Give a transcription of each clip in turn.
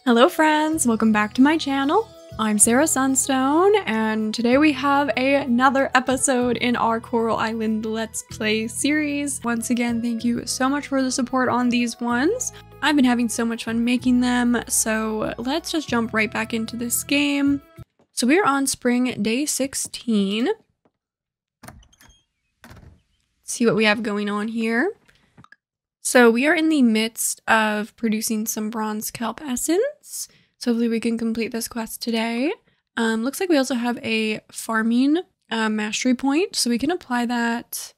Hello friends, welcome back to my channel. I'm Sarah Sunstone, and today we have another episode in our Coral Island Let's Play series. Once again, thank you so much for the support on these ones. I've been having so much fun making them, so let's just jump right back into this game. So we're on spring day 16. Let's see what we have going on here. So we are in the midst of producing some bronze kelp essence. So hopefully we can complete this quest today. Looks like we also have a farming mastery point. So we can apply that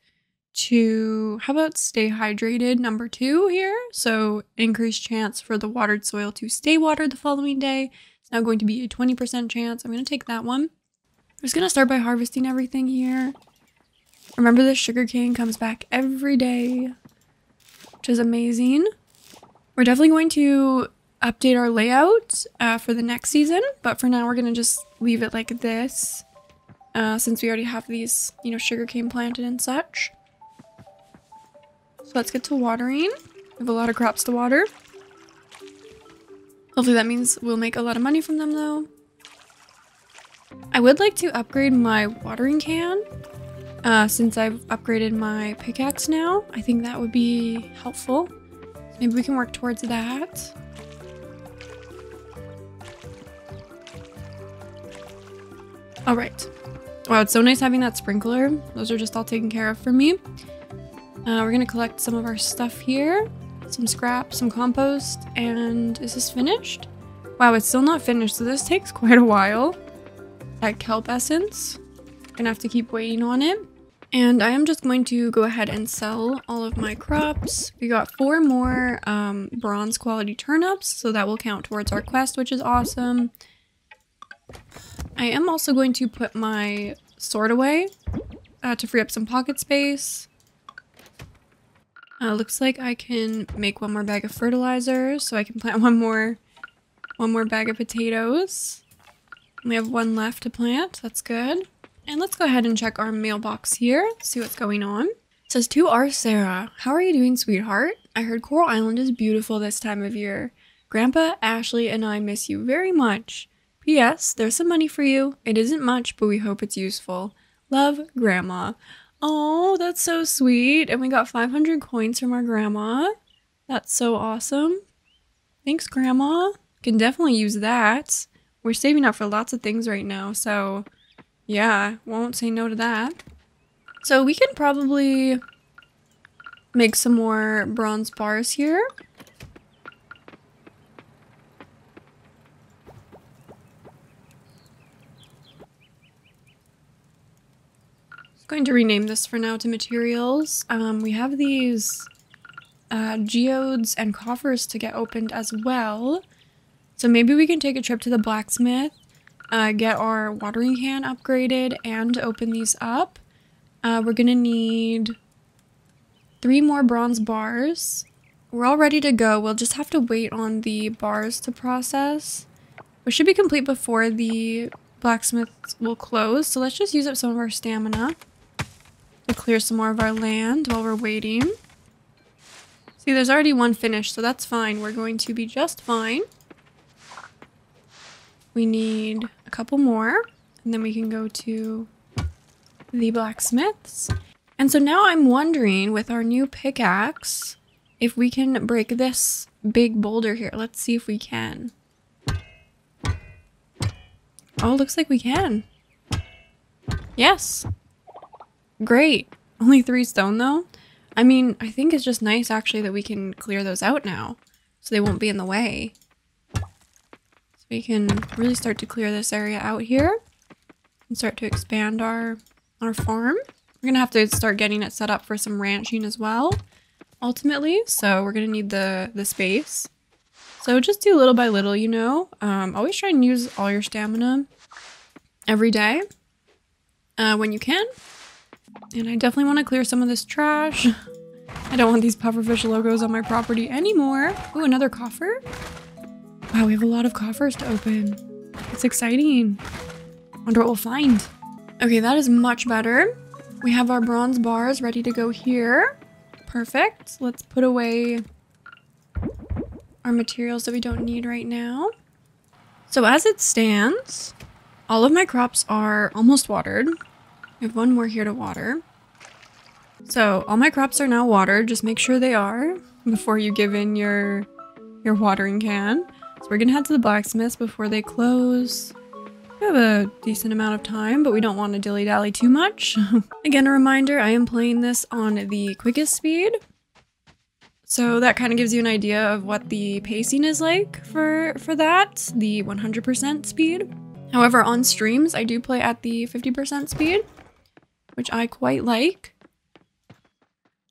to, how about stay hydrated number 2 here? So increased chance for the watered soil to stay watered the following day. It's now going to be a 20% chance. I'm going to take that one. I'm just going to start by harvesting everything here. Remember, this sugarcane comes back every day, which is amazing. We're definitely going to update our layout for the next season, but for now we're going to just leave it like this since we already have these, sugarcane planted and such. So let's get to watering. We have a lot of crops to water. Hopefully that means we'll make a lot of money from them though. I would like to upgrade my watering can. Since I've upgraded my pickaxe now, I think that would be helpful. Maybe we can work towards that. Alright. Wow, it's so nice having that sprinkler. Those are just all taken care of for me. We're gonna collect some of our stuff here. Some scrap, some compost, and is this finished? Wow, it's still not finished, so this takes quite a while. That kelp essence. Gonna have to keep waiting on it. And I am just going to go ahead and sell all of my crops. We got 4 more bronze quality turnips, so that will count towards our quest, which is awesome. I am also going to put my sword away to free up some pocket space. Looks like I can make 1 more bag of fertilizer, so I can plant one more bag of potatoes. We have 1 left to plant. That's good. And let's go ahead and check our mailbox here, see what's going on. It says, to our Sarah, how are you doing, sweetheart? I heard Coral Island is beautiful this time of year. Grandpa, Ashley, and I miss you very much. P.S. There's some money for you. It isn't much, but we hope it's useful. Love, Grandma. Oh, that's so sweet. And we got 500 coins from our grandma. That's so awesome. Thanks, Grandma. Can definitely use that. We're saving up for lots of things right now, so yeah, won't say no to that. So we can probably make some more bronze bars here. I'm going to rename this for now to materials. We have these geodes and coffers to get opened as well. So maybe we can take a trip to the blacksmith. Get our watering can upgraded and open these up. We're gonna need 3 more bronze bars. We're all ready to go. We'll just have to wait on the bars to process. We should be complete before the blacksmith will close, so let's just use up some of our stamina to clear some more of our land while we're waiting. See, there's already 1 finished, so that's fine. We're going to be just fine. We need a couple more, and then we can go to the blacksmiths. And so now I'm wondering, with our new pickaxe, if we can break this big boulder here. Let's see if we can. Oh, looks like we can. Yes. Great. Only 3 stone though. I mean, I think it's just nice actually that we can clear those out now, so they won't be in the way. We can really start to clear this area out here and start to expand our farm. We're gonna have to start getting it set up for some ranching as well, ultimately. So we're gonna need the space. So just do little by little, always try and use all your stamina every day when you can. And I definitely want to clear some of this trash. I don't want these pufferfish logos on my property anymore. Ooh, another coffer. Wow, we have a lot of coffers to open. It's exciting. Wonder what we'll find. Okay, that is much better. We have our bronze bars ready to go here. Perfect. Let's put away our materials that we don't need right now. So as it stands, all of my crops are almost watered. I have one more here to water. So all my crops are now watered. Just make sure they are before you give in your watering can. So we're gonna head to the blacksmiths before they close. We have a decent amount of time, but we don't want to dilly-dally too much. Again, a reminder, I am playing this on the quickest speed. So that kind of gives you an idea of what the pacing is like for that, the 100% speed. However, on streams, I do play at the 50% speed, which I quite like.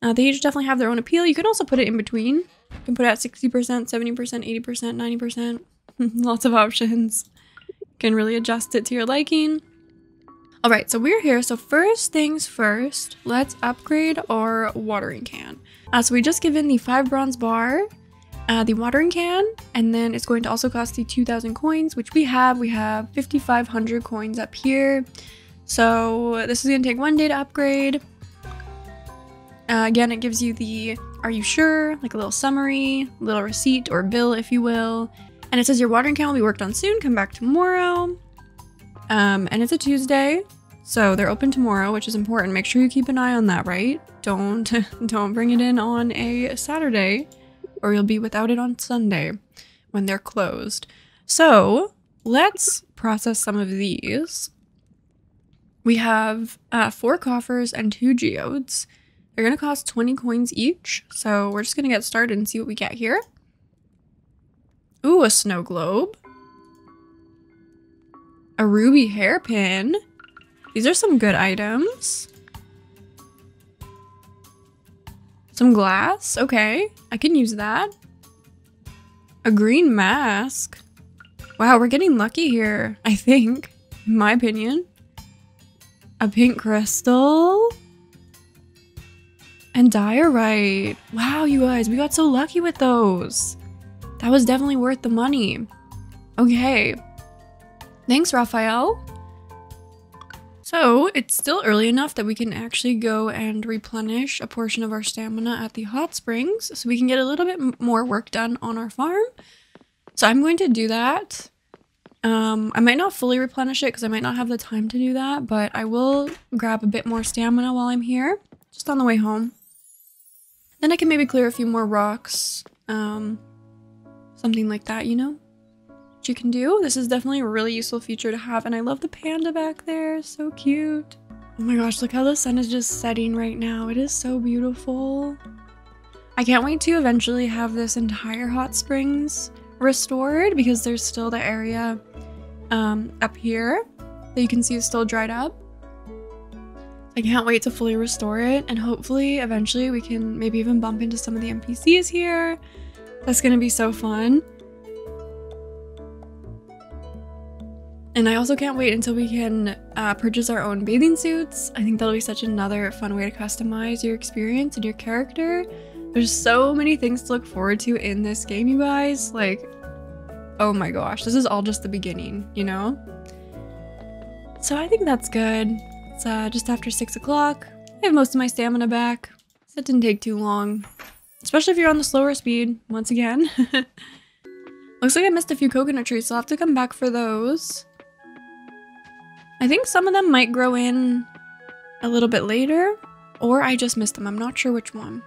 They each definitely have their own appeal. You can also put it in between. You can put it at 60%, 70%, 80%, 90%. Lots of options. You can really adjust it to your liking. Alright, so we're here. So first things first, let's upgrade our watering can. So we just given the 5 bronze bar, the watering can, and then it's going to also cost the 2,000 coins, which we have. We have 5,500 coins up here. So this is going to take 1 day to upgrade. Again, it gives you the "Are you sure?" like a little summary, little receipt or bill, if you will. And it says your watering can will be worked on soon. Come back tomorrow. And it's a Tuesday, so they're open tomorrow, which is important. Make sure you keep an eye on that, right? Don't bring it in on a Saturday, or you'll be without it on Sunday when they're closed. So let's process some of these. We have 4 coffers and 2 geodes. They're gonna cost 20 coins each, so we're just gonna get started and see what we get here. Ooh, a snow globe. A ruby hairpin. These are some good items. Some glass, okay. I can use that. A green mask. Wow, we're getting lucky here, I think, in my opinion. A pink crystal. And diorite. Wow, you guys, we got so lucky with those. That was definitely worth the money. Okay. Thanks, Raphael. So, it's still early enough that we can actually go and replenish a portion of our stamina at the hot springs, so we can get a little bit more work done on our farm. So I'm going to do that. I might not fully replenish it because I might not have the time to do that, but I will grab a bit more stamina while I'm here, just on the way home. Then I can maybe clear a few more rocks, something like that, you know? What you can do. This is definitely a really useful feature to have, and I love the panda back there, so cute. Oh my gosh, look how the sun is just setting right now. It is so beautiful. I can't wait to eventually have this entire hot springs restored, because there's still the area up here that you can see is still dried up. I can't wait to fully restore it, and hopefully eventually we can maybe even bump into some of the NPCs here. That's gonna be so fun. And I also can't wait until we can purchase our own bathing suits. I think that'll be such another fun way to customize your experience and your character. There's so many things to look forward to in this game, you guys. Like, oh my gosh, this is all just the beginning, you know? So I think that's good. It's just after 6 o'clock. I have most of my stamina back. So it didn't take too long. Especially if you're on the slower speed, once again. Looks like I missed a few coconut trees, so I'll have to come back for those. I think some of them might grow in a little bit later, or I just missed them. I'm not sure which one.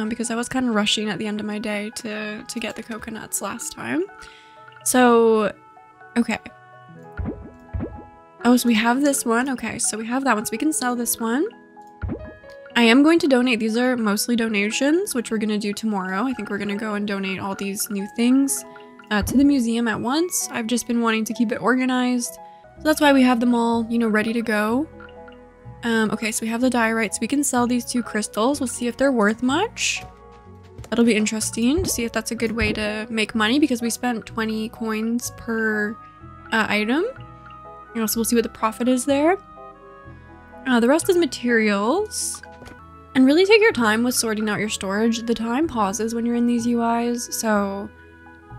Because I was kind of rushing at the end of my day to get the coconuts last time. So, okay. Oh, so we have this one. Okay, so we have that one, so we can sell this one. I am going to donate. These are mostly donations, which we're going to do tomorrow. I think we're going to go and donate all these new things to the museum at once. I've just been wanting to keep it organized. So that's why we have them all, you know, ready to go. Okay, so we have the diorite, so we can sell these 2 crystals. We'll see if they're worth much. That'll be interesting to see if that's a good way to make money, because we spent 20 coins per item. You know, so we'll see what the profit is there. The rest is materials. And really take your time with sorting out your storage. The time pauses when you're in these UIs, so,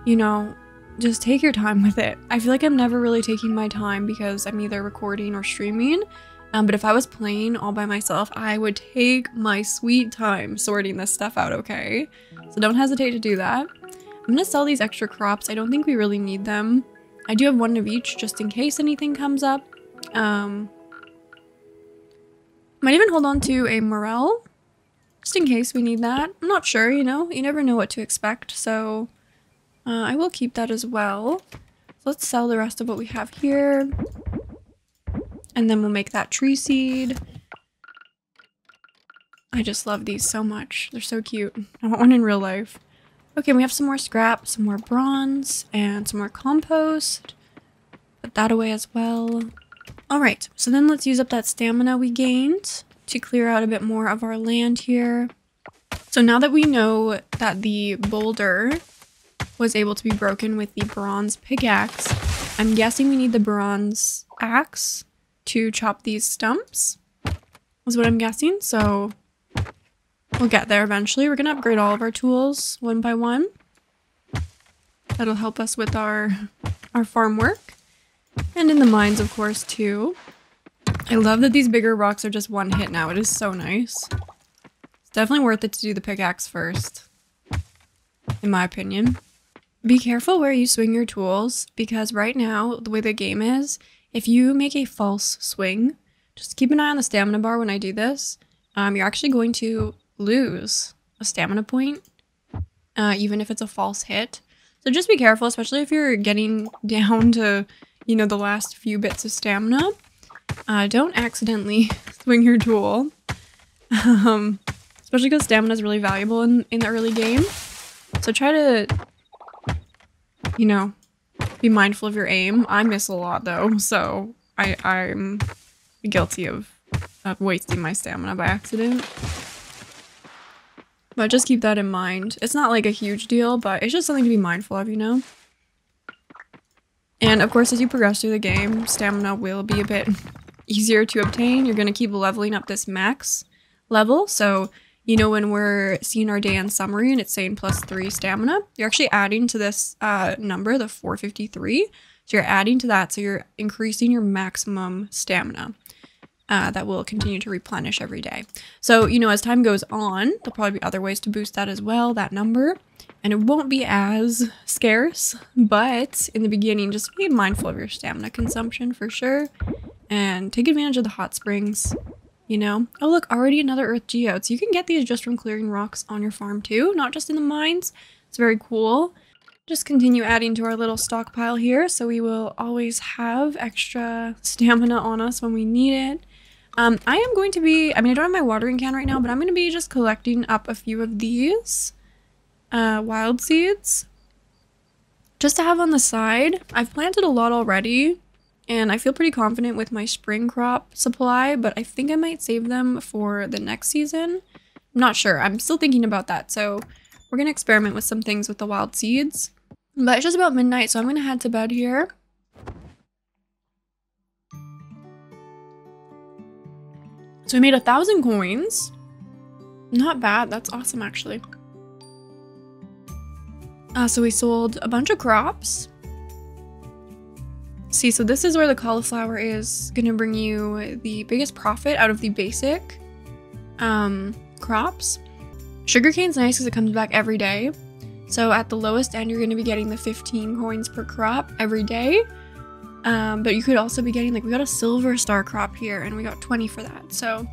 you know, just take your time with it. I feel like I'm never really taking my time because I'm either recording or streaming. But if I was playing all by myself, I would take my sweet time sorting this stuff out, okay? So don't hesitate to do that. I'm gonna sell these extra crops. I don't think we really need them. I do have one of each just in case anything comes up. Might even hold on to a morel just in case we need that. I'm not sure, you know, you never know what to expect. So I will keep that as well. So let's sell the rest of what we have here. And then we'll make that tree seed. I just love these so much. They're so cute. I want one in real life. Okay, we have some more scrap, some more bronze, and some more compost. Put that away as well. Alright, so then let's use up that stamina we gained to clear out a bit more of our land here. So now that we know that the boulder was able to be broken with the bronze pickaxe, I'm guessing we need the bronze axe to chop these stumps, is what I'm guessing. So we'll get there eventually. We're going to upgrade all of our tools one by one. That'll help us with our farm work. And in the mines, of course, too. I love that these bigger rocks are just one hit now. It is so nice. It's definitely worth it to do the pickaxe first, in my opinion. Be careful where you swing your tools, because right now, the way the game is, if you make a false swing, just keep an eye on the stamina bar when I do this. You're actually going to lose a stamina point, even if it's a false hit. So just be careful, especially if you're getting down to, you know, the last few bits of stamina. Don't accidentally swing your tool, especially because stamina is really valuable in the early game. So try to, you know, be mindful of your aim. I miss a lot though, so I'm guilty of wasting my stamina by accident. But just keep that in mind. It's not like a huge deal, but it's just something to be mindful of, you know? And of course, as you progress through the game, stamina will be a bit easier to obtain. You're going to keep leveling up this max level. So, you know, when we're seeing our day end summary and it's saying +3 stamina, you're actually adding to this number, the 453. So you're adding to that. So you're increasing your maximum stamina. That will continue to replenish every day. So, you know, as time goes on, there'll probably be other ways to boost that as well, that number. And it won't be as scarce, but in the beginning, just be mindful of your stamina consumption for sure. And take advantage of the hot springs, you know. Oh, look, already another earth geode. So you can get these just from clearing rocks on your farm too, not just in the mines. It's very cool. Just continue adding to our little stockpile here, so we will always have extra stamina on us when we need it. I am going to be, I mean, I don't have my watering can right now, but I'm going to be just collecting up a few of these wild seeds just to have on the side. I've planted a lot already, and I feel pretty confident with my spring crop supply, but I think I might save them for the next season. I'm not sure. I'm still thinking about that, so we're going to experiment with some things with the wild seeds. But it's just about midnight, so I'm going to head to bed here. So we made 1,000 coins. Not bad. That's awesome, actually. So we sold a bunch of crops. See, so this is where the cauliflower is going to bring you the biggest profit out of the basic crops. Sugarcane's nice because it comes back every day. So at the lowest end, you're going to be getting the 15 coins per crop every day. But you could also be getting, like, we got a silver star crop here and we got 20 for that. So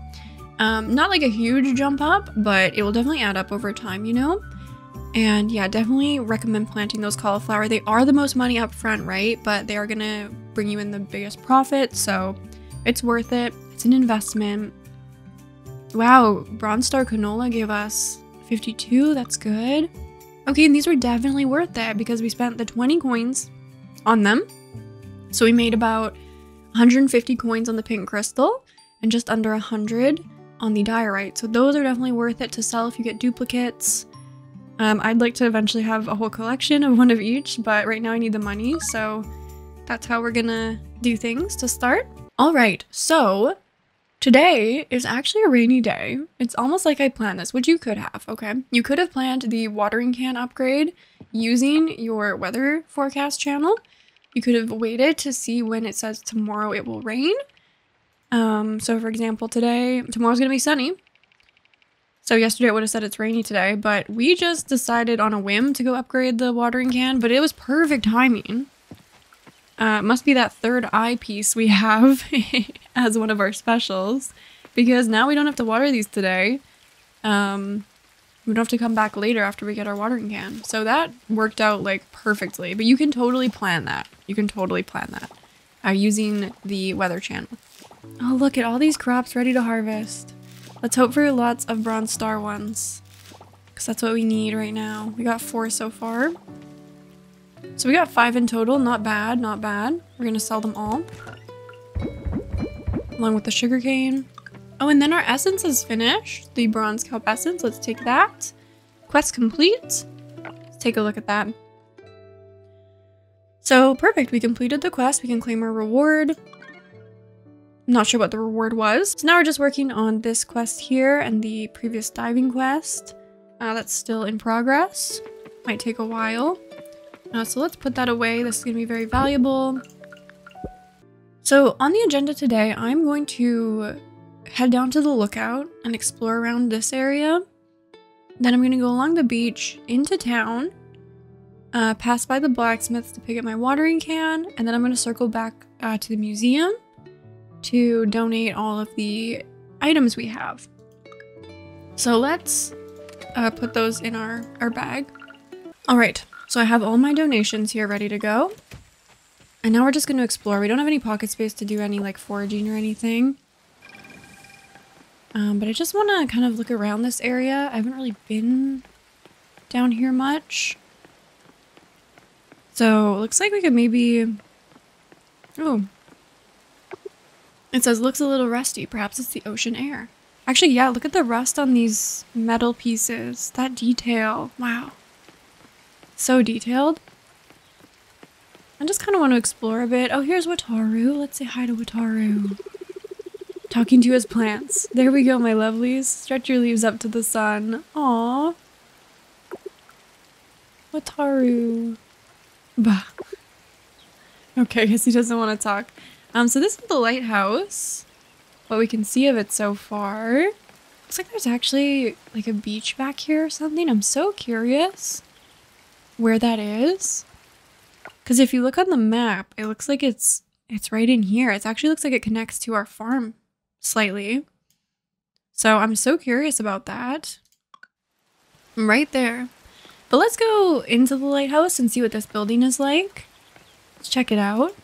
not like a huge jump up, but it will definitely add up over time, you know? And yeah, definitely recommend planting those cauliflower. They are the most money up front, right? But they are going to bring you in the biggest profit. So it's worth it. It's an investment. Wow, Bronze Star Canola gave us 52. That's good. Okay, and these were definitely worth it because we spent the 20 coins on them. So we made about 150 coins on the pink crystal and just under 100 on the diorite. So those are definitely worth it to sell if you get duplicates. I'd like to eventually have a whole collection of one of each, but right now I need the money. So that's how we're gonna do things to start. All right, so today is actually a rainy day. It's almost like I planned this, which you could have, okay? You could have planned the watering can upgrade using your weather forecast channel. You could have waited to see when it says tomorrow it will rain. So for example, tomorrow's gonna be sunny. So yesterday it would have said it's rainy today, but we just decided on a whim to go upgrade the watering can, but it was perfect timing. It must be that third eye piece we have as one of our specials, because now we don't have to water these today. We don't have to come back later after we get our watering can. So that worked out like perfectly, but you can totally plan that. You can totally plan that using the weather channel. Oh, look at all these crops ready to harvest. Let's hope for lots of bronze star ones, because that's what we need right now. We got 4 so far. So we got 5 in total. Not bad, not bad. We're gonna sell them all, along with the sugarcane. Oh, and then our essence is finished. The bronze kelp essence. Let's take that. Quest complete. Let's take a look at that. So perfect. We completed the quest. We can claim our reward. I'm not sure what the reward was. So now we're just working on this quest here and the previous diving quest. That's still in progress. Might take a while. So let's put that away. This is going to be very valuable. So on the agenda today, I'm going to head down to the lookout and explore around this area. Then I'm going to go along the beach into town, pass by the blacksmiths to pick up my watering can, and then I'm going to circle back to the museum to donate all of the items we have. So let's put those in our bag. All right. So I have all my donations here ready to go. And now we're just going to explore. We don't have any pocket space to do any like foraging or anything. But I just want to kind of look around this area. I haven't really been down here much. So it looks like we could maybe... Oh. It says looks a little rusty. Perhaps it's the ocean air. Actually, yeah, look at the rust on these metal pieces. That detail. Wow. So detailed. I just kind of want to explore a bit. Oh, here's Wataru. Let's say hi to Wataru. Talking to his plants. There we go, my lovelies. Stretch your leaves up to the sun. Aww. Wataru. Bah. Okay, I guess he doesn't want to talk. So this is the lighthouse. What we can see of it so far. Looks like there's actually like a beach back here or something. I'm so curious where that is, because if you look on the map, it looks like it's right in here. It actually looks like it connects to our farm slightly, so I'm so curious about that. Right there. But let's go into the lighthouse and see what this building is like. Let's check it out.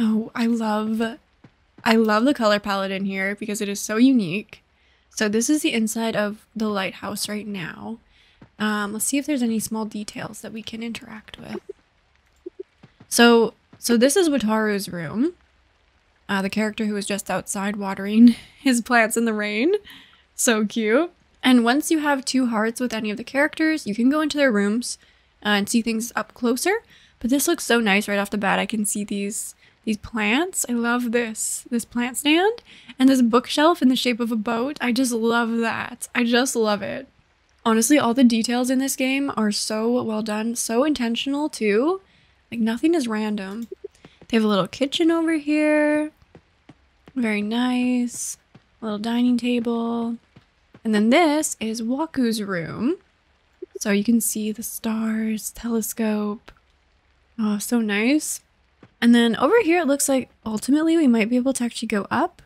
Oh, I love the color palette in here because it is so unique. So this is the inside of the lighthouse right now. Let's see if there's any small details that we can interact with. So this is Wataru's room. The character who was just outside watering his plants in the rain. So cute. And once you have 2 hearts with any of the characters, you can go into their rooms and see things up closer. But this looks so nice right off the bat. I can see these plants. I love this plant stand and this bookshelf in the shape of a boat. I just love that. I just love it. Honestly, all the details in this game are so well done, so intentional too. Like nothing is random. They have a little kitchen over here. Very nice. A little dining table. And then this is Waku's room. So you can see the stars, telescope. Oh, so nice. And then over here, it looks like ultimately we might be able to actually go up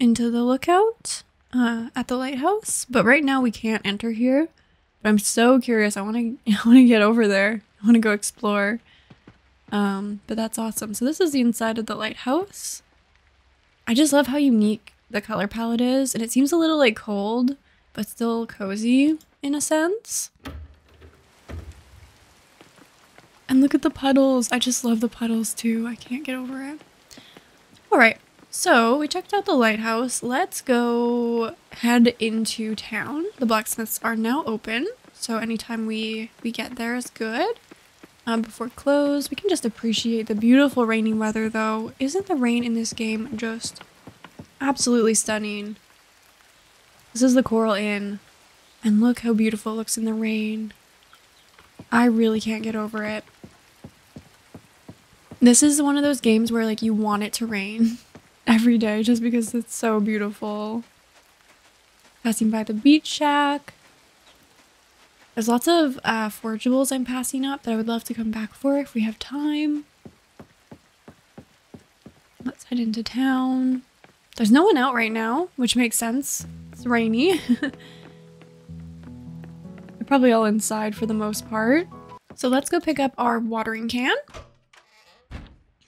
into the lookout at the lighthouse. But right now we can't enter here. But I'm so curious. I want to get over there. I want to go explore. But that's awesome. So this is the inside of the lighthouse. I just love how unique the color palette is. And it seems a little like cold, but still cozy in a sense. And look at the puddles. I just love the puddles too. I can't get over it. All right. So we checked out the lighthouse. Let's go head into town. The blacksmiths are now open. So anytime we get there is good. Before close, we can just appreciate the beautiful rainy weather though. Isn't the rain in this game just absolutely stunning? This is the Coral Inn. And look how beautiful it looks in the rain. I really can't get over it. This is one of those games where like you want it to rain. every day just because it's so beautiful. Passing by the beach shack. There's lots of forageables I'm passing up that I would love to come back for if we have time. Let's head into town. There's no one out right now, which makes sense. It's rainy. They're probably all inside for the most part. So let's go pick up our watering can,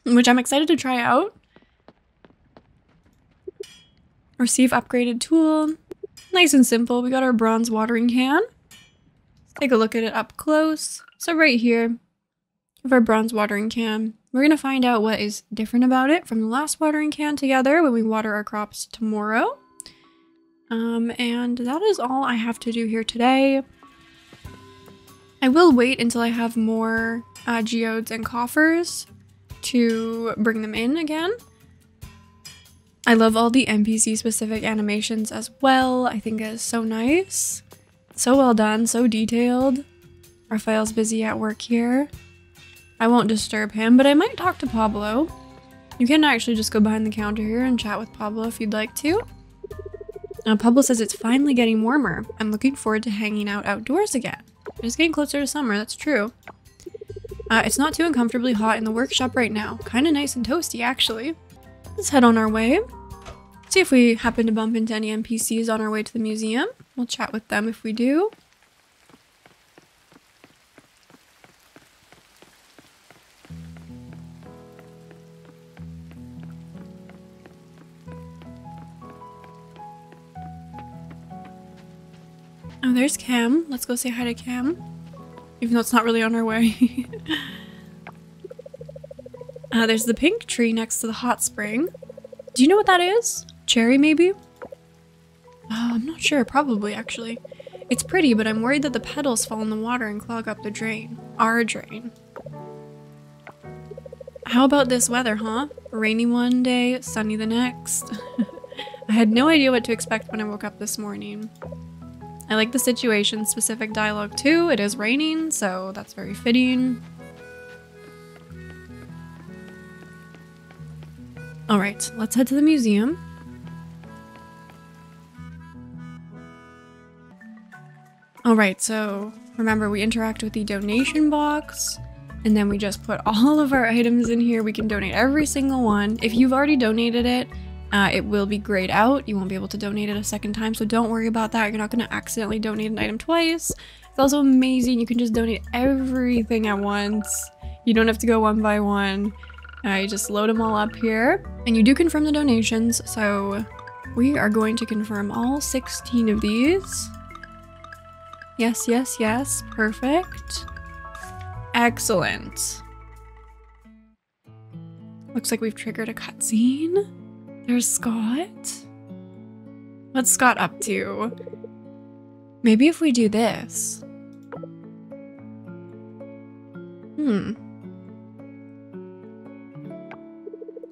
which I'm excited to try out. Receive upgraded tool. Nice and simple. We got our bronze watering can. Let's take a look at it up close. So right here, we have our bronze watering can. We're going to find out what is different about it from the last watering can together when we water our crops tomorrow. And that is all I have to do here today. I will wait until I have more geodes and coffers to bring them in again. I love all the NPC specific animations as well. I think it is so nice. So well done, so detailed. Raphael's busy at work here. I won't disturb him, but I might talk to Pablo. You can actually just go behind the counter here and chat with Pablo if you'd like to. Pablo says it's finally getting warmer. I'm looking forward to hanging out outdoors again. It's getting closer to summer, that's true. It's not too uncomfortably hot in the workshop right now. Kinda nice and toasty, actually. Let's head on our way. See if we happen to bump into any NPCs on our way to the museum. We'll chat with them if we do. Oh, there's Cam. Let's go say hi to Cam. Even though it's not really on our way. There's the pink tree next to the hot spring. Do you know what that is? Cherry, maybe? I'm not sure. Probably, actually. It's pretty, but I'm worried that the petals fall in the water and clog up the drain. Our drain. How about this weather, huh? Rainy one day, sunny the next. I had no idea what to expect when I woke up this morning. I like the situation-specific dialogue too. It is raining, so that's very fitting. Alright, let's head to the museum. Alright, so remember we interact with the donation box, and then we just put all of our items in here. We can donate every single one. If you've already donated it, it will be grayed out. You won't be able to donate it a second time, so don't worry about that. You're not going to accidentally donate an item twice. It's also amazing. You can just donate everything at once. You don't have to go one by one. You just load them all up here. And you do confirm the donations, so we are going to confirm all 16 of these. Yes, yes, yes. Perfect. Excellent. Looks like we've triggered a cutscene. There's Scott. What's Scott up to? Maybe if we do this.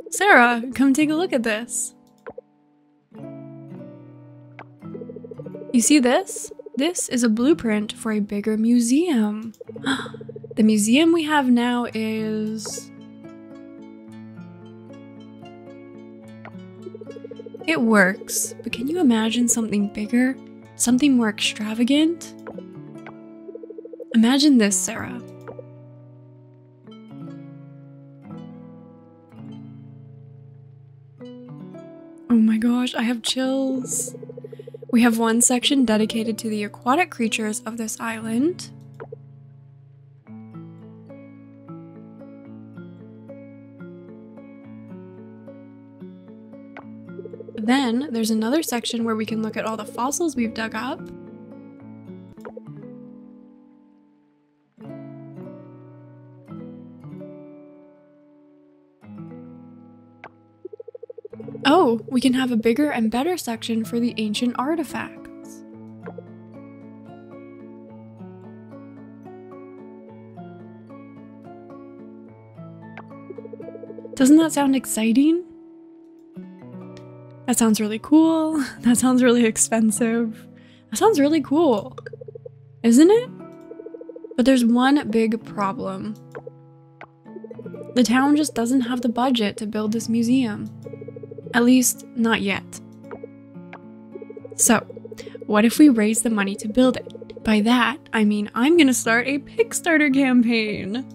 Sarah, come take a look at this. You see this? This is a blueprint for a bigger museum. The museum we have now is... It works, but can you imagine something bigger? Something more extravagant? Imagine this, Sarah. Oh my gosh, I have chills. We have one section dedicated to the aquatic creatures of this island. Then there's another section where we can look at all the fossils we've dug up. Oh, we can have a bigger and better section for the ancient artifacts. Doesn't that sound exciting? That sounds really cool. That sounds really expensive. That sounds really cool, isn't it? But there's one big problem. The town just doesn't have the budget to build this museum. At least, not yet. So, what if we raise the money to build it? By that, I mean I'm gonna start a Pickstarter campaign.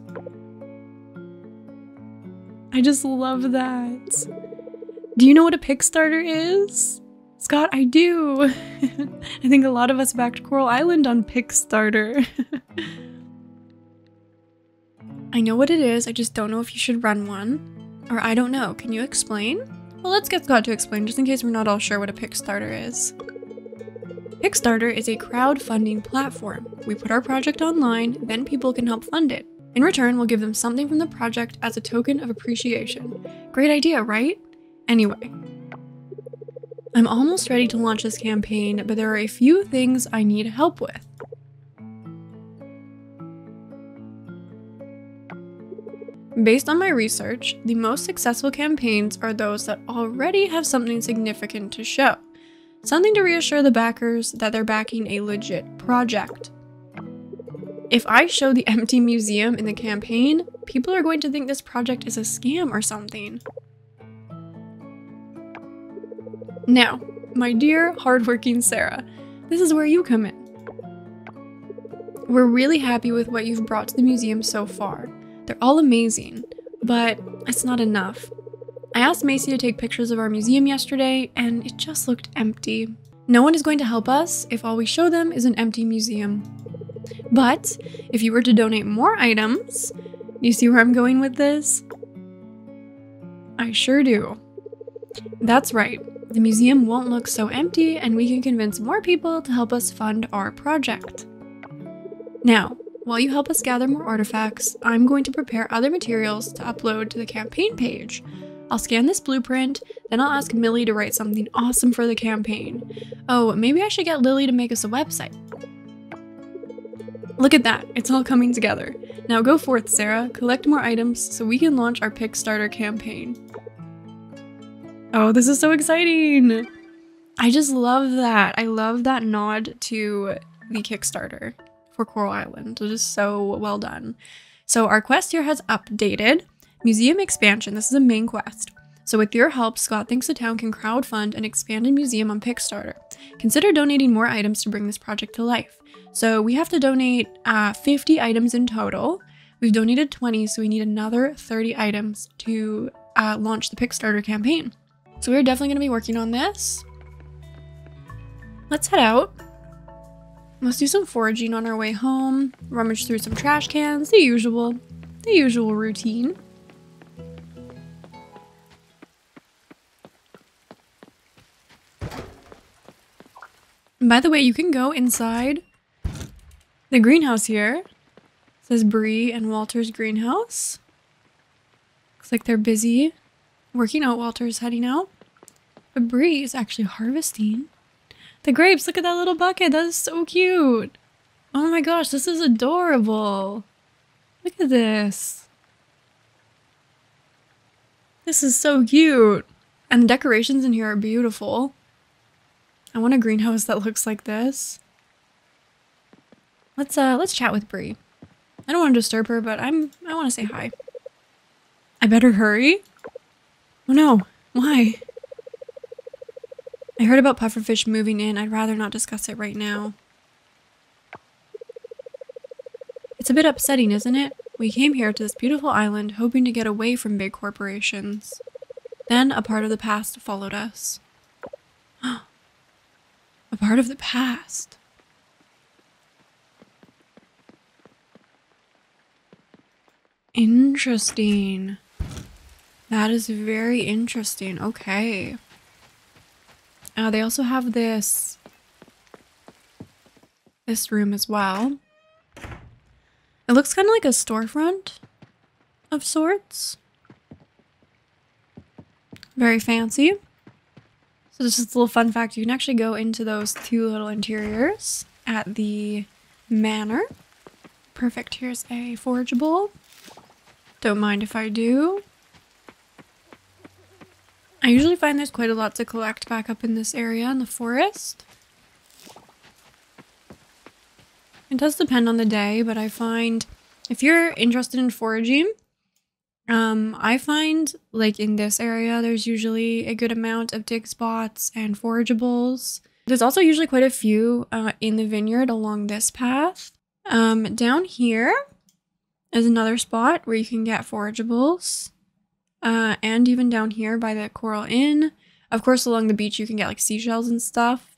I just love that. Do you know what a Pickstarter is? Scott, I do. I think a lot of us backed Coral Island on Pickstarter. I know what it is, I just don't know if you should run one. Or I don't know, can you explain? Well, let's get Scott to explain, just in case we're not all sure what a Pickstarter is. Pickstarter is a crowdfunding platform. We put our project online, then people can help fund it. In return, we'll give them something from the project as a token of appreciation. Great idea, right? Anyway. I'm almost ready to launch this campaign, but there are a few things I need help with. Based on my research, the most successful campaigns are those that already have something significant to show. Something to reassure the backers that they're backing a legit project. If I show the empty museum in the campaign, people are going to think this project is a scam or something. Now, my dear hardworking Sarah, this is where you come in. We're really happy with what you've brought to the museum so far. They're all amazing, but it's not enough. I asked Macy to take pictures of our museum yesterday, and it just looked empty. No one is going to help us if all we show them is an empty museum. But if you were to donate more items, do you see where I'm going with this? I sure do. That's right, the museum won't look so empty, and we can convince more people to help us fund our project. Now, while you help us gather more artifacts, I'm going to prepare other materials to upload to the campaign page. I'll scan this blueprint, then I'll ask Millie to write something awesome for the campaign. Oh, maybe I should get Lily to make us a website. Look at that, it's all coming together. Now go forth, Sarah, collect more items so we can launch our Pickstarter campaign. Oh, this is so exciting! I just love that. I love that nod to the Kickstarter for Coral Island. It is so well done. So our quest here has updated. Museum expansion, this is a main quest. So with your help, Scott thinks the town can crowdfund an expanded museum on Pickstarter. Consider donating more items to bring this project to life. So we have to donate 50 items in total. We've donated 20, so we need another 30 items to launch the Pickstarter campaign. So we're definitely going to be working on this. Let's head out. Let's do some foraging on our way home. Rummage through some trash cans, the usual routine. And by the way, you can go inside the greenhouse here. It says Bree and Walter's greenhouse. Looks like they're busy working out. Walter's heading out. But Bree is actually harvesting the grapes. Look at that little bucket. That is so cute. Oh my gosh, this is adorable. Look at this. This is so cute. And the decorations in here are beautiful. I want a greenhouse that looks like this. Let's chat with Bree. I don't want to disturb her, but I want to say hi. I better hurry. Oh no, why? I heard about pufferfish moving in. I'd rather not discuss it right now. It's a bit upsetting, isn't it? We came here to this beautiful island hoping to get away from big corporations. Then a part of the past followed us. A part of the past. Interesting. That is very interesting. Okay. They also have this room as well. It looks kind of like a storefront of sorts. Very fancy. So this is a little fun fact. You can actually go into those two little interiors at the manor. Perfect. Here's a forageable. Don't mind if I do. I usually find there's quite a lot to collect back up in this area in the forest. It does depend on the day, but I find if you're interested in foraging, I find like in this area, there's usually a good amount of dig spots and forageables. There's also usually quite a few in the vineyard along this path. Down here is another spot where you can get forageables. And even down here by the Coral Inn. Of course, along the beach, you can get like seashells and stuff.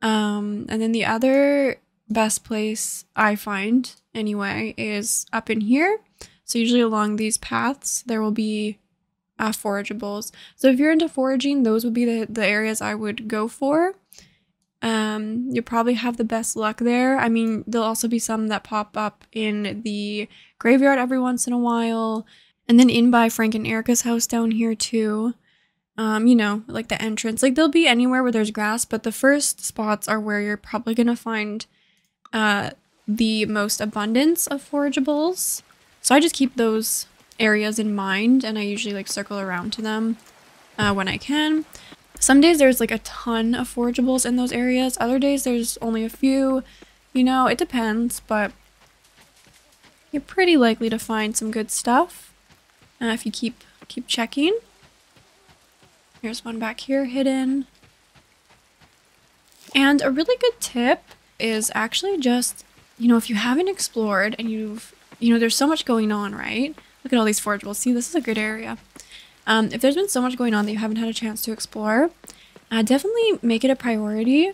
And then the other best place I find, anyway, is up in here. So usually along these paths, there will be forageables. So if you're into foraging, those would be the areas I would go for. You'll probably have the best luck there. I mean, there'll also be some that pop up in the graveyard every once in a while. And then in by Frank and Erica's house down here too. You know, like the entrance. Like they'll be anywhere where there's grass, but the first spots are where you're probably going to find the most abundance of forageables. So I just keep those areas in mind, and I usually like circle around to them when I can. Some days there's like a ton of forageables in those areas. Other days there's only a few. You know, it depends, but you're pretty likely to find some good stuff if you keep checking. Here's one back here hidden. And a really good tip is actually just, you know, if you haven't explored and there's so much going on, right? Look at all these forageables. See, this is a good area. If there's been so much going on that you haven't had a chance to explore, definitely make it a priority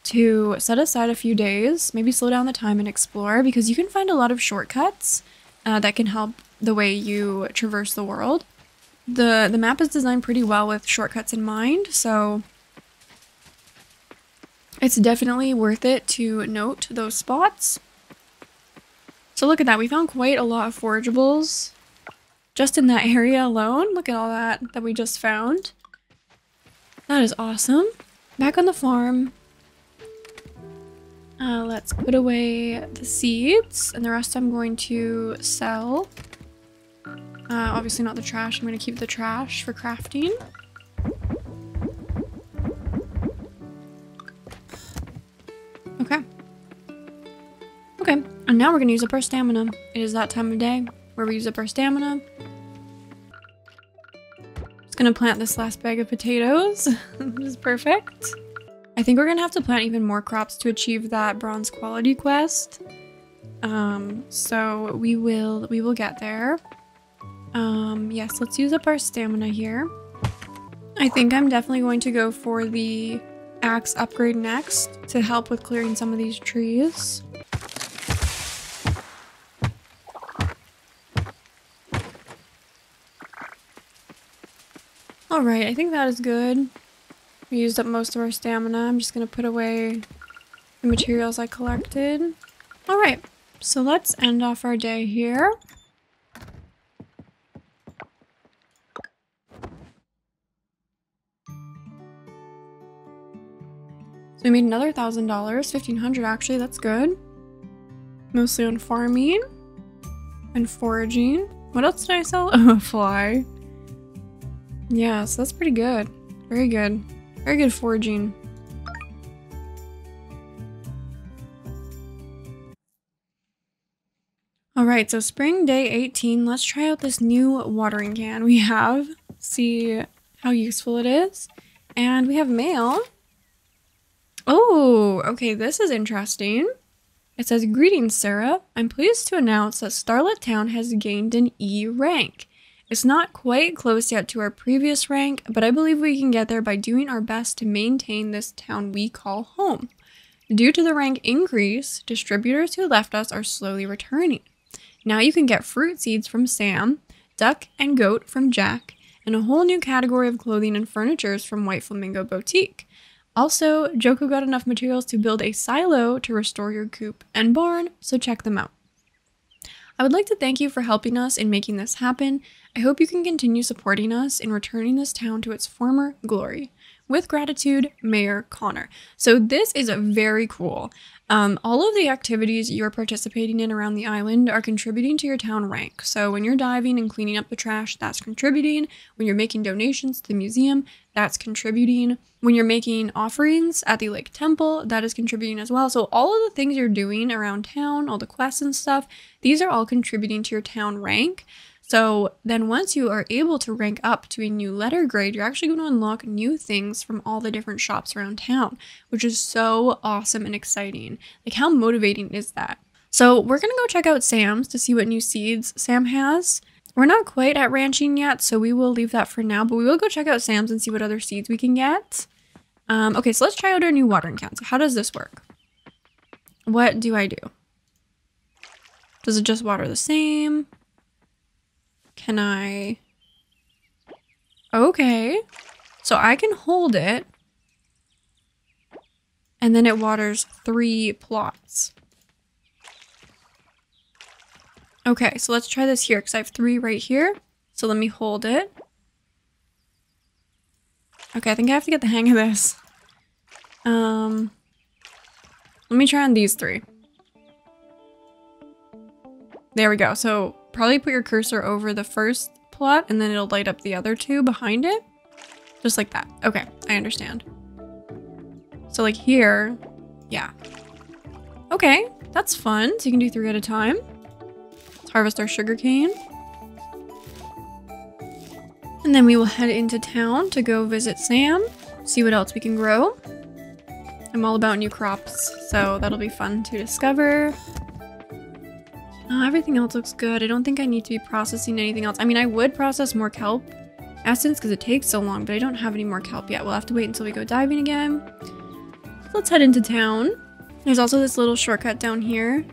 to set aside a few days, maybe slow down the time and explore, because you can find a lot of shortcuts that can help the way you traverse the world. The map is designed pretty well with shortcuts in mind, so it's definitely worth it to note those spots. So look at that, we found quite a lot of forageables just in that area alone. Look at all that we just found. That is awesome. Back on the farm. Let's put away the seeds, and the rest I'm going to sell. Obviously not the trash. I'm going to keep the trash for crafting. Okay. Okay, and now we're going to use up our stamina. It is that time of day where we use up our stamina. Just going to plant this last bag of potatoes. This is perfect. I think we're going to have to plant even more crops to achieve that bronze quality quest. So we will get there. Yes, let's use up our stamina here. I think I'm definitely going to go for the axe upgrade next to help with clearing some of these trees. Alright, I think that is good. We used up most of our stamina. I'm just going to put away the materials I collected. Alright, so let's end off our day here. So we made another $1,000, $1,500 actually, that's good. Mostly on farming and foraging. What else did I sell? Oh, a fly. Yeah, so that's pretty good. Very good. Very good foraging. Alright, so spring day 18. Let's try out this new watering can we have. See how useful it is. And we have mail. Oh, okay, this is interesting. It says, "Greetings, Sarah. I'm pleased to announce that Starlet Town has gained an E rank. It's not quite close yet to our previous rank, but I believe we can get there by doing our best to maintain this town we call home. Due to the rank increase, distributors who left us are slowly returning. Now you can get fruit seeds from Sam, duck and goat from Jack, and a whole new category of clothing and furnitures from White Flamingo Boutique. Also, Joko got enough materials to build a silo to restore your coop and barn, so check them out. I would like to thank you for helping us in making this happen. I hope you can continue supporting us in returning this town to its former glory. With gratitude, Mayor Connor." So this is very cool. All of the activities you're participating in around the island are contributing to your town rank. So when you're diving and cleaning up the trash, that's contributing. When you're making donations to the museum, that's contributing. When you're making offerings at the Lake Temple, that is contributing as well. So all of the things you're doing around town, all the quests and stuff, these are all contributing to your town rank. So then once you are able to rank up to a new letter grade, you're actually going to unlock new things from all the different shops around town, which is so awesome and exciting. Like, how motivating is that? So we're going to go check out Sam's to see what new seeds Sam has. We're not quite at ranching yet, so we will leave that for now, but we will go check out Sam's and see what other seeds we can get. Okay, so let's try out our new watering can. So how does this work? What do I do? Does it just water the same? Can I... Okay. So I can hold it. And then it waters 3 plots. Okay, so let's try this here because I have 3 right here. So let me hold it. Okay, I think I have to get the hang of this. Let me try on these 3. There we go. So probably put your cursor over the first plot and then it'll light up the other 2 behind it. Just like that. Okay, I understand. So like here, yeah. Okay, that's fun. So you can do 3 at a time. Let's harvest our sugarcane. And then we will head into town to go visit Sam, see what else we can grow. I'm all about new crops, so that'll be fun to discover. Everything else looks good. I don't think I need to be processing anything else. I mean, I would process more kelp essence because it takes so long, but I don't have any more kelp yet. We'll have to wait until we go diving again. So let's head into town. There's also this little shortcut down here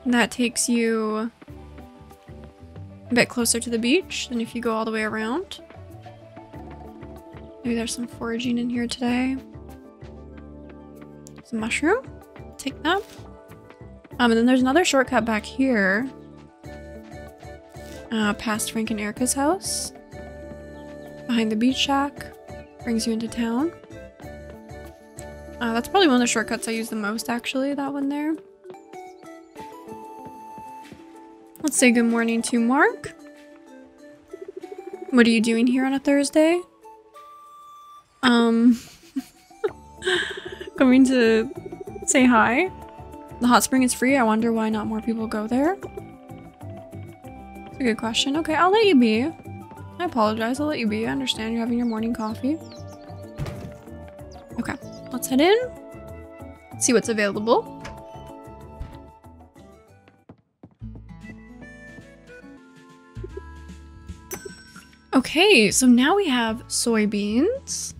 that takes you a bit closer to the beach than if you go all the way around. Maybe there's some foraging in here today. Some mushroom. Take that. And then there's another shortcut back here. Past Frank and Erica's house. Behind the beach shack. Brings you into town. That's probably one of the shortcuts I use the most, actually, that one there. Let's say good morning to Mark. What are you doing here on a Thursday? Coming to say hi. The hot spring is free. I wonder why not more people go there. It's a good question. Okay, I'll let you be. I apologize. I'll let you be. I understand you're having your morning coffee. Okay, let's head in. See what's available. Okay, so now we have soybeans,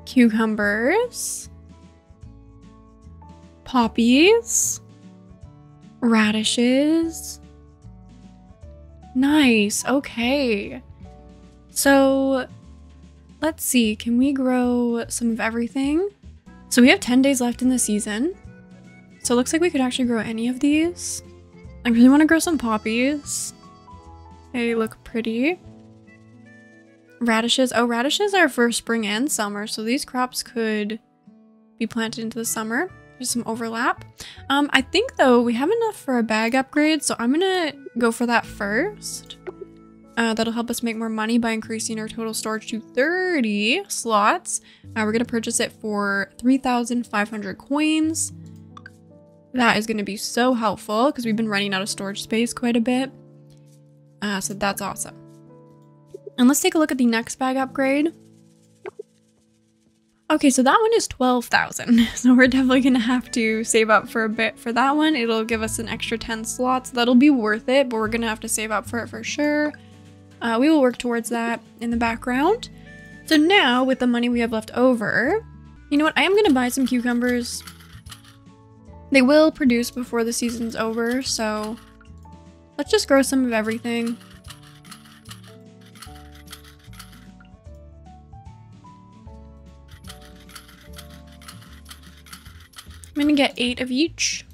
cucumbers, poppies, radishes. Nice, okay. So let's see, can we grow some of everything? So we have 10 days left in the season. So it looks like we could actually grow any of these. I really want to grow some poppies. They look pretty. Radishes. Oh, radishes are for spring and summer, so these crops could be planted into the summer. There's some overlap. I think though we have enough for a bag upgrade, so I'm gonna go for that first. That'll help us make more money by increasing our total storage to 30 slots. We're gonna purchase it for 3,500 coins. That is gonna be so helpful because we've been running out of storage space quite a bit. So that's awesome. And let's take a look at the next bag upgrade. Okay, so that one is 12,000. So we're definitely gonna have to save up for a bit for that one. It'll give us an extra 10 slots. That'll be worth it, but we're gonna have to save up for it for sure. We will work towards that in the background. So now, with the money we have left over, you know what? I am gonna buy some cucumbers. They will produce before the season's over, so let's just grow some of everything. I'm gonna get 8 of each.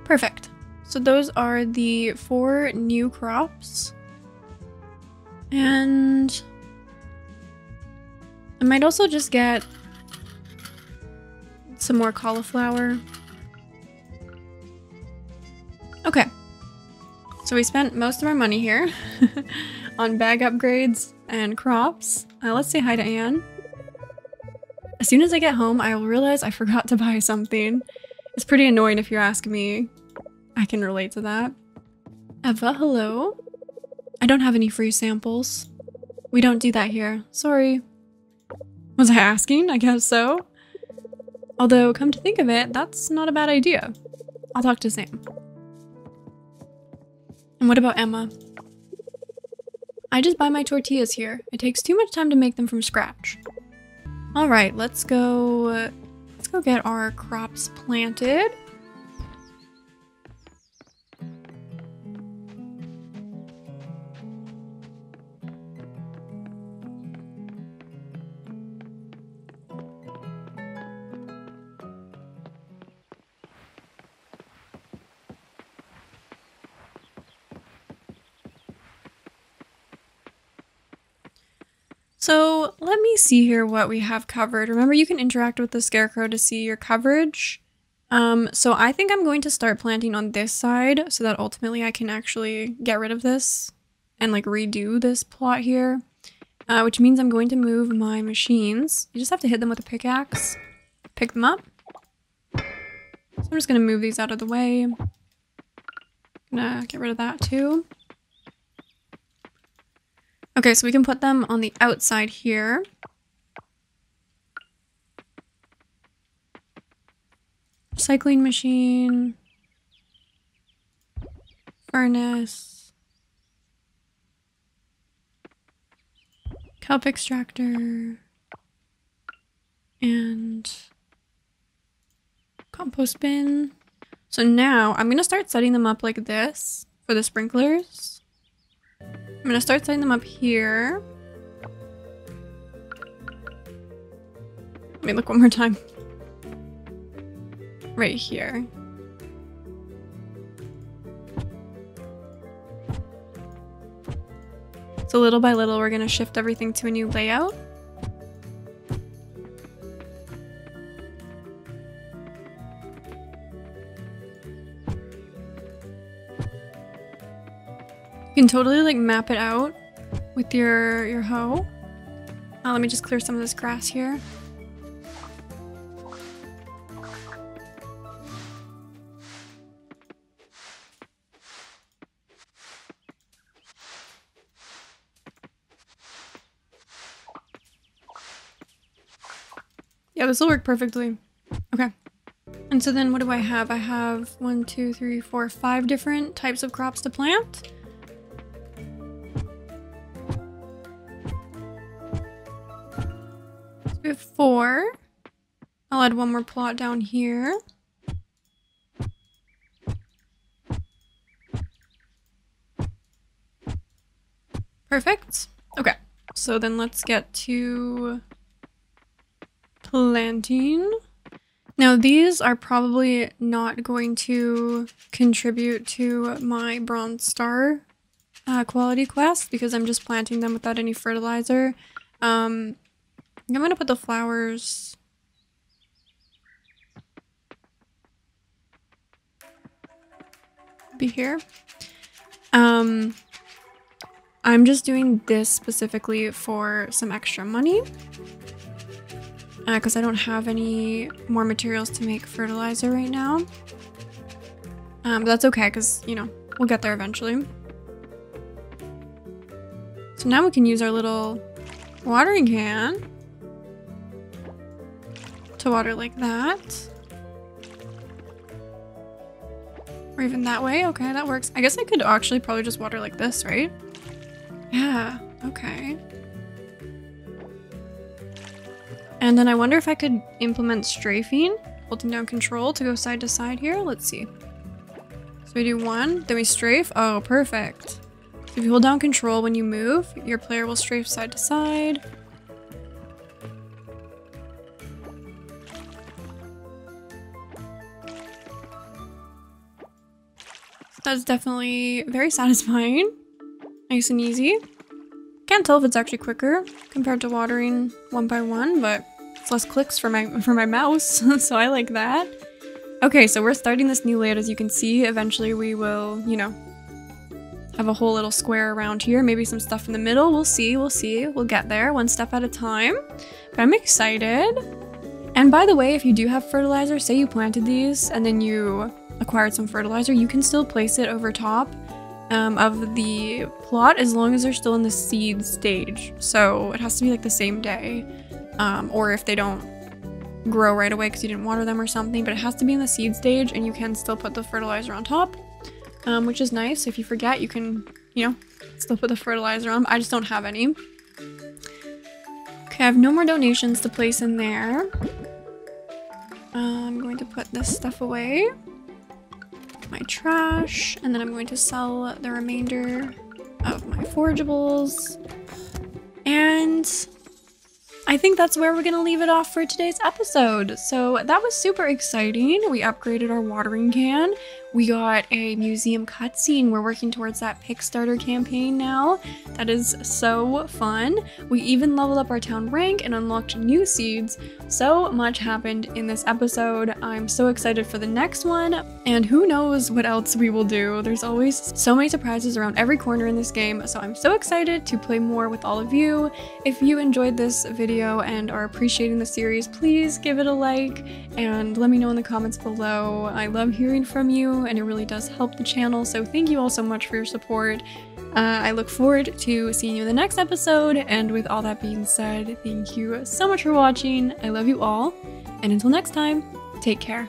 Perfect. So those are the 4 new crops. And I might also just get some more cauliflower. Okay. So we spent most of our money here on bag upgrades and crops. Let's say hi to Anne. As soon as I get home, I will realize I forgot to buy something. It's pretty annoying if you ask me. I can relate to that. Eva, hello? I don't have any free samples. We don't do that here. Sorry. Was I asking? I guess so. Although, come to think of it, that's not a bad idea. I'll talk to Sam. And what about Emma? I just buy my tortillas here. It takes too much time to make them from scratch. All right, let's go get our crops planted. So let me see here what we have covered. Remember, you can interact with the scarecrow to see your coverage. So I think I'm going to start planting on this side so that ultimately I can actually get rid of this and like redo this plot here, which means I'm going to move my machines. You just have to hit them with a pickaxe, pick them up. So I'm just gonna move these out of the way. Gonna get rid of that too. Okay, so we can put them on the outside here. Recycling machine. Furnace. Kelp extractor. And compost bin. So now I'm gonna start setting them up like this for the sprinklers. I'm gonna start setting them up here. Let me look one more time. Right here. So little by little, we're gonna shift everything to a new layout. You can totally like map it out with your hoe. Let me just clear some of this grass here. Yeah, this will work perfectly. Okay. And so then what do I have? I have 1, 2, 3, 4, 5 different types of crops to plant. We have 4. I'll add one more plot down here. Perfect. Okay, so then let's get to planting. Now these are probably not going to contribute to my Bronze Star quality quest because I'm just planting them without any fertilizer. I'm gonna put the flowers be here. I'm just doing this specifically for some extra money because I don't have any more materials to make fertilizer right now. But that's okay because, you know, we'll get there eventually. So now we can use our little watering can to water like that. Or even that way. Okay, that works. I guess I could actually probably just water like this, right? Yeah, okay. And then I wonder if I could implement strafing, holding down control to go side to side here. Let's see. So we do 1, then we strafe. Oh, perfect. So if you hold down control when you move, your player will strafe side to side. That's definitely very satisfying. Nice and easy. Can't tell if it's actually quicker compared to watering one by one, but it's less clicks for my mouse, so I like that. Okay, so we're starting this new layout. As you can see, eventually we will, you know, have a whole little square around here. Maybe some stuff in the middle. We'll see. We'll get there one step at a time. But I'm excited. And by the way, if you do have fertilizer, say you planted these and then you acquired some fertilizer, you can still place it over top of the plot as long as they're still in the seed stage. So it has to be like the same day, or if they don't grow right away because you didn't water them or something, but it has to be in the seed stage and you can still put the fertilizer on top, which is nice. If you forget, you can, you know, still put the fertilizer on. I just don't have any. Okay, I have no more donations to place in there. I'm going to put this stuff away. My trash, and then I'm going to sell the remainder of my forageables. And I think that's where we're gonna leave it off for today's episode. So that was super exciting. We upgraded our watering can. We got a museum cutscene. We're working towards that Kickstarter campaign now. That is so fun. We even leveled up our town rank and unlocked new seeds. So much happened in this episode. I'm so excited for the next one, and who knows what else we will do. There's always so many surprises around every corner in this game, so I'm so excited to play more with all of you. If you enjoyed this video and are appreciating the series, please give it a like and let me know in the comments below. I love hearing from you, and it really does help the channel, so thank you all so much for your support. I look forward to seeing you in the next episode, and with all that being said, thank you so much for watching. I love you all, and until next time, take care.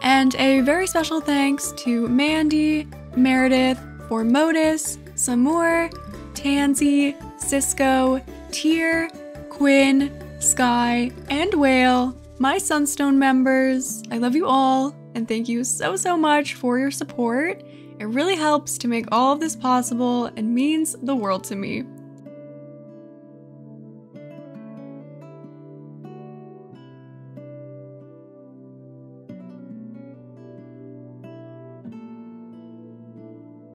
And a very special thanks to Mandy, Meredith, Formodus, Samur, Tansy, Cisco, Tyr, Quinn, Sky, and Whale, my Sunstone members. I love you all, and thank you so much for your support. It really helps to make all of this possible and means the world to me.